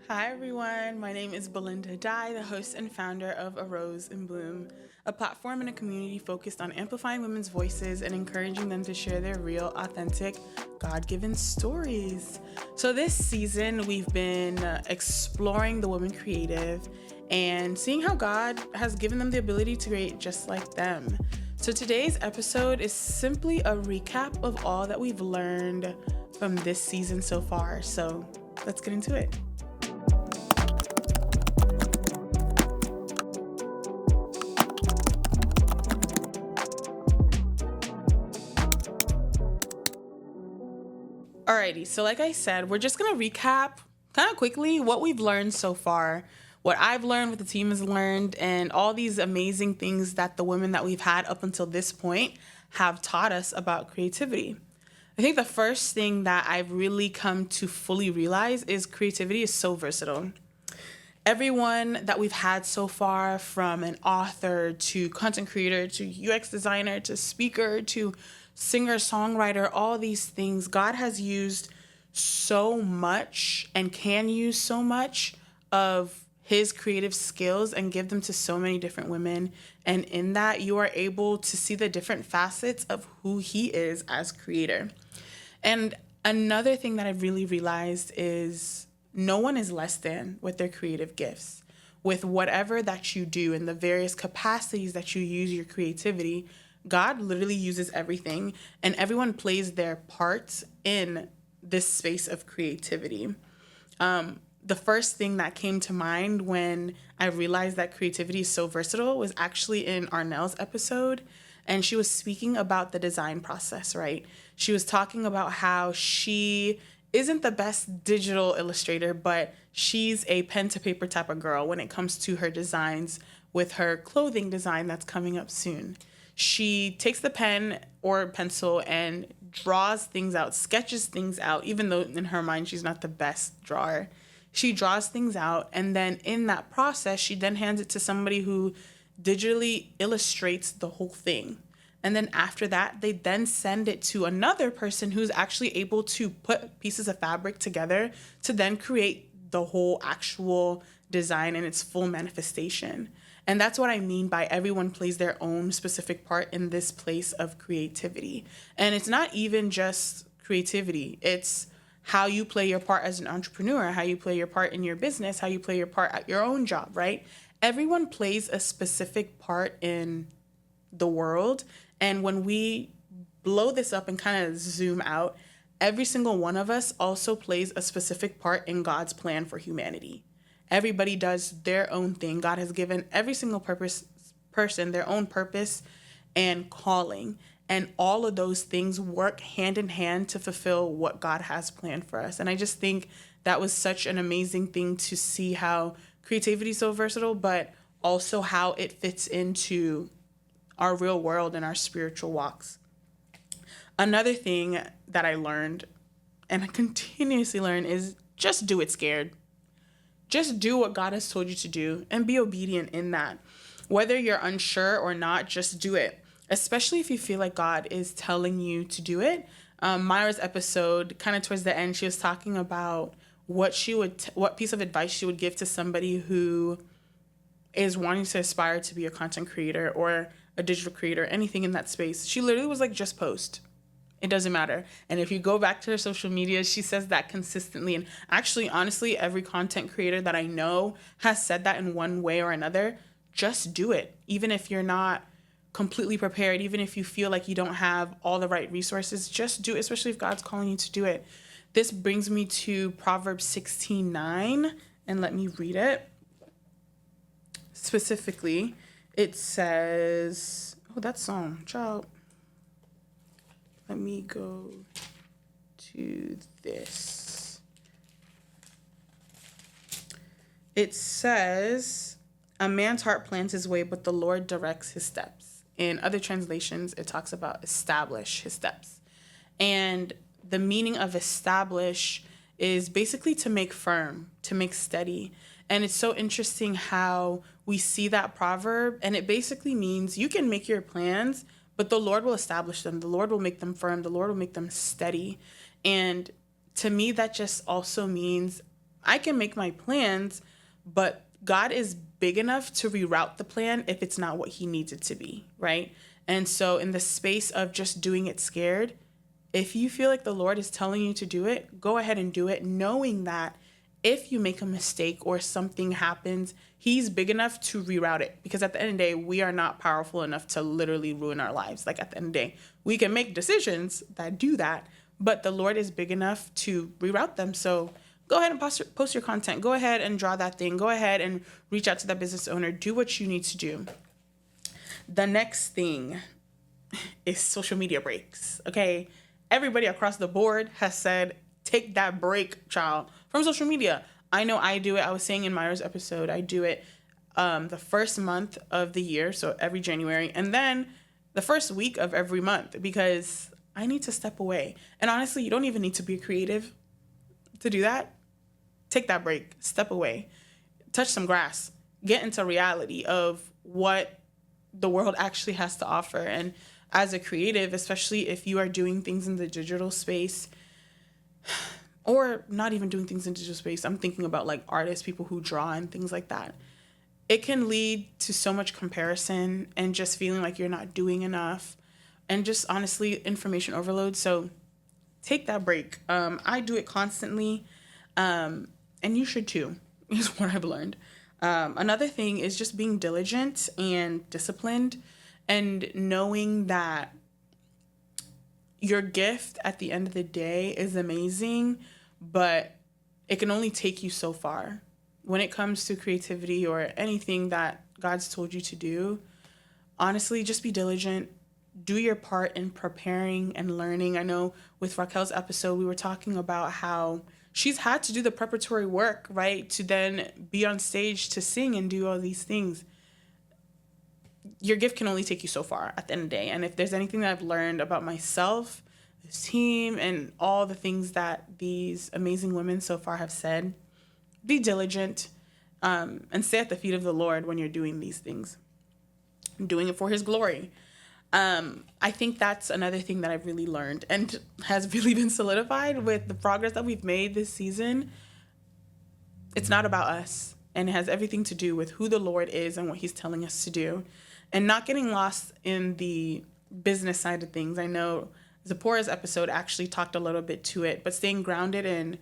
Hi everyone, my name is Belinda Addae, the host and founder of A Rose in Bloom, a platform and a community focused on amplifying women's voices and encouraging them to share their real, authentic, God-given stories. So this season, we've been exploring the woman creative and seeing how God has given them the ability to create just like them. So today's episode is simply a recap of all that we've learned from this season so far. So let's get into it. Alrighty, so like I said, we're just gonna recap kind of quickly what we've learned so far, what I've learned, what the team has learned, and all these amazing things that the women that we've had up until this point have taught us about creativity. I think the first thing that I've really come to fully realize is creativity is so versatile. Everyone that we've had so far, from an author to content creator to UX designer to speaker to singer songwriter, all these things, God has used so much and can use so much of his creative skills and give them to so many different women. And in that, you are able to see the different facets of who he is as creator. And another thing that I've really realized is no one is less than with their creative gifts. With whatever that you do in the various capacities that you use your creativity, God literally uses everything, and everyone plays their parts in this space of creativity. The first thing that came to mind when I realized that creativity is so versatile was actually in Arnell's episode, and she was speaking about the design process, right? She was talking about how she isn't the best digital illustrator, but she's a pen to paper type of girl when it comes to her designs with her clothing design that's coming up soon. She takes the pen or pencil and draws things out, sketches things out, even though in her mind she's not the best drawer. She draws things out, and then in that process, she then hands it to somebody who digitally illustrates the whole thing. And then after that, they then send it to another person who's actually able to put pieces of fabric together to then create the whole actual design in its full manifestation. And that's what I mean by everyone plays their own specific part in this place of creativity. And it's not even just creativity, it's how you play your part as an entrepreneur, how you play your part in your business, how you play your part at your own job, right? Everyone plays a specific part in the world. And when we blow this up and kind of zoom out, every single one of us also plays a specific part in God's plan for humanity. Everybody does their own thing. God has given every single person their own purpose and calling. And all of those things work hand in hand to fulfill what God has planned for us. And I just think that was such an amazing thing to see how creativity is so versatile, but also how it fits into our real world and our spiritual walks. Another thing that I learned and I continuously learn is just do it scared. Just do what God has told you to do and be obedient in that. Whether you're unsure or not, just do it, especially if you feel like God is telling you to do it. Myra's episode, kind of towards the end, she was talking about what what piece of advice she would give to somebody who is wanting to aspire to be a content creator or a digital creator, anything in that space. She literally was like, just post. It doesn't matter. And if you go back to her social media, she says that consistently. And actually, honestly, every content creator that I know has said that in one way or another. Just do it. Even if you're not completely prepared, even if you feel like you don't have all the right resources, just do it, especially if God's calling you to do it. This brings me to Proverbs 16:9, and let me read it. Specifically, it says, oh, that song, child. Let me go to this. It says, a man's heart plans his way, but the Lord directs his steps. In other translations, it talks about establish his steps. And the meaning of establish is basically to make firm, to make steady. And it's so interesting how we see that proverb, and it basically means you can make your plans, but the Lord will establish them. The Lord will make them firm. The Lord will make them steady. And to me, that just also means I can make my plans, but God is big enough to reroute the plan if it's not what he needs it to be, right? And so in the space of just doing it scared, if you feel like the Lord is telling you to do it, go ahead and do it, knowing that if you make a mistake or something happens, he's big enough to reroute it. Because at the end of the day, we are not powerful enough to literally ruin our lives. Like at the end of the day, we can make decisions that do that, but the Lord is big enough to reroute them. So go ahead and post your content. Go ahead and draw that thing. Go ahead and reach out to that business owner. Do what you need to do. The next thing is social media breaks, okay? Everybody across the board has said, take that break, child, from social media. I know I do it. I was saying in Myra's episode, I do it the first month of the year, so every January, and then the first week of every month, because I need to step away. And honestly, you don't even need to be creative to do that. Take that break, step away, touch some grass, get into reality of what the world actually has to offer. And as a creative, especially if you are doing things in the digital space, or not even doing things in digital space, I'm thinking about like artists, people who draw and things like that. It can lead to so much comparison and just feeling like you're not doing enough and just honestly information overload. So take that break. I do it constantly, and you should too, is what I've learned. Another thing is just being diligent and disciplined and knowing that your gift at the end of the day is amazing, but it can only take you so far. When it comes to creativity or anything that God's told you to do, honestly, just be diligent. Do your part in preparing and learning. I know with Raquel's episode, we were talking about how she's had to do the preparatory work, right? To then be on stage to sing and do all these things. Your gift can only take you so far at the end of the day. And if there's anything that I've learned about myself, this team, and all the things that these amazing women so far have said, be diligent, and stay at the feet of the Lord when you're doing these things. Doing it for his glory. I think that's another thing that I've really learned and has really been solidified with the progress that we've made this season. It's not about us, and it has everything to do with who the Lord is and what he's telling us to do, and not getting lost in the business side of things. I know Zipporah's episode actually talked a little bit to it, but staying grounded in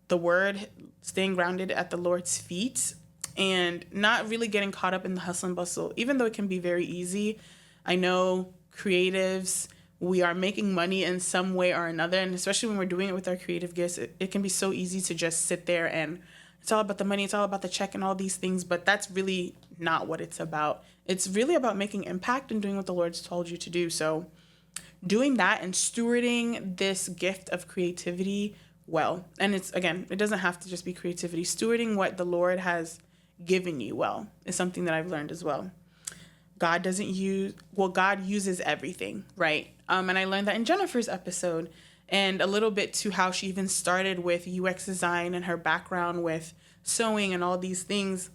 the word, staying grounded at the Lord's feet, and not really getting caught up in the hustle and bustle, even though it can be very easy. I know creatives, we are making money in some way or another, and especially when we're doing it with our creative gifts, it can be so easy to just sit there and it's all about the money, it's all about the check and all these things, but that's really not what it's about. It's really about making impact and doing what the Lord's told you to do. So doing that and stewarding this gift of creativity well. And it's, again, it doesn't have to just be creativity. Stewarding what the Lord has given you well is something that I've learned as well. God uses everything, right? And I learned that in Jennifer's episode, and a little bit to how she even started with UX design and her background with sewing and all these things.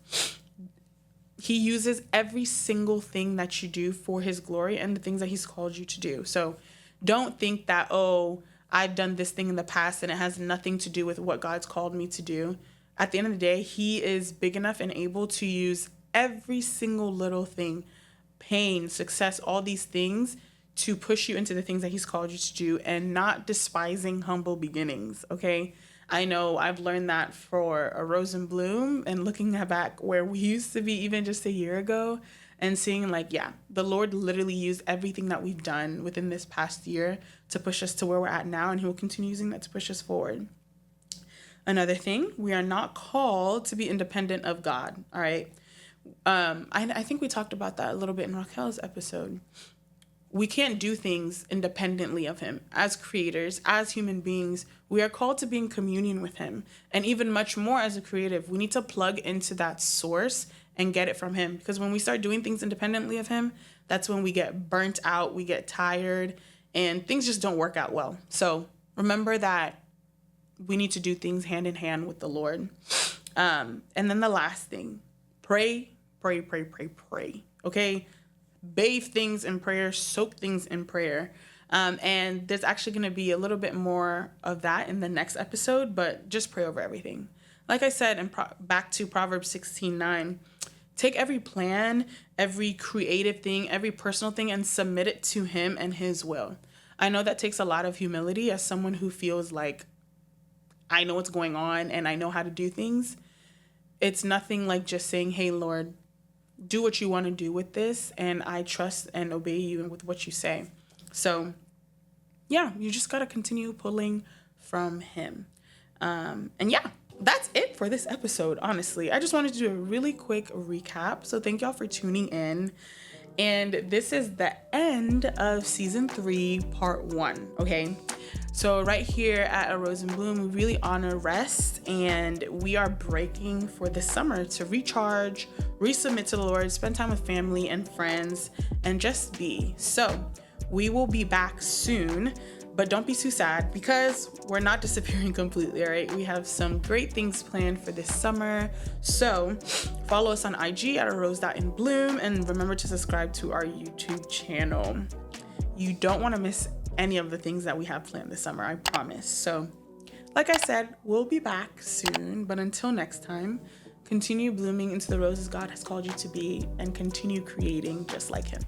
He uses every single thing that you do for his glory and the things that he's called you to do. So don't think that, oh, I've done this thing in the past and it has nothing to do with what God's called me to do. At the end of the day, he is big enough and able to use every single little thing, pain, success, all these things to push you into the things that he's called you to do, and not despising humble beginnings, okay? I know I've learned that for a Rose and Bloom, and looking back where we used to be even just a year ago and seeing like, yeah, the Lord literally used everything that we've done within this past year to push us to where we're at now, and he will continue using that to push us forward. Another thing, we are not called to be independent of God, all right? I think we talked about that a little bit in Raquel's episode. We can't do things independently of him. As creators, as human beings, we are called to be in communion with him. And even much more as a creative, we need to plug into that source and get it from him. Because when we start doing things independently of him, that's when we get burnt out, we get tired, and things just don't work out well. So remember that we need to do things hand in hand with the Lord. And then the last thing, pray, pray, pray, pray, pray. Okay? Bathe things in prayer, soak things in prayer. And there's actually going to be a little bit more of that in the next episode, but just pray over everything. like I said, and back to Proverbs 16:9, take every plan, every creative thing, every personal thing, and submit it to him and his will. I know that takes a lot of humility as someone who feels like I know what's going on and I know how to do things. It's nothing like just saying, hey, Lord, do what you want to do with this, and I trust and obey you with what you say. So, yeah, you just got to continue pulling from him. And yeah, that's it for this episode, honestly. I just wanted to do a really quick recap. So thank y'all for tuning in. And this is the end of season 3, part 1, okay? So right here at A Rose in Bloom, we really honor rest, and we are breaking for the summer to recharge, resubmit to the Lord, spend time with family and friends, and just be. So we will be back soon, but don't be too sad because we're not disappearing completely, all right? We have some great things planned for this summer. So follow us on IG at arose.inbloom, and remember to subscribe to our YouTube channel. You don't want to miss any of the things that we have planned this summer, I promise. So like I said, we'll be back soon, but until next time, continue blooming into the roses God has called you to be and continue creating just like him.